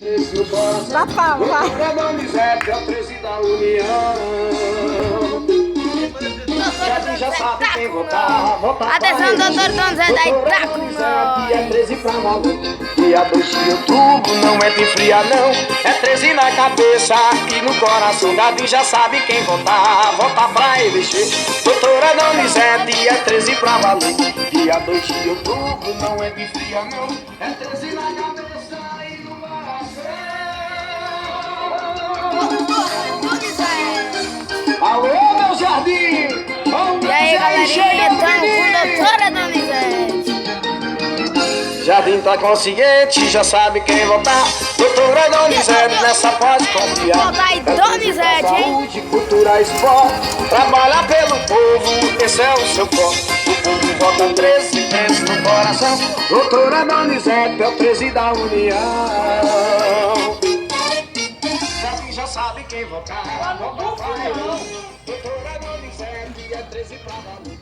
Doutora Donizete é o 13 da União. Já sabe quem votar. Atenção, doutor Donizete, aí tá com nós. É 13 pra maluco. Dia 2 de outubro, não é de fria não. É 13 na cabeça e no coração. Gabi já sabe quem votar. Vota pra investir. Doutora Donizete é 13 pra valer. Dia 2 de outubro, não é de fria não. É 13 na cabeça e no coração. Alô, meu jardim! E aí, galerinha, estamos com a doutora Donizete. Jardim tá consciente, já sabe quem votar. Doutora Donizete, nessa pode confiar. Vota aí, Donizete, hein? Saúde, cultura, esporte. Trabalha pelo povo, esse é o seu foco. O povo vota 13, 13 no coração. Doutora Donizete é o 13 da União. Jardim já sabe quem votar. Vota pra ele. Doutora Donizete é 13 pra valer.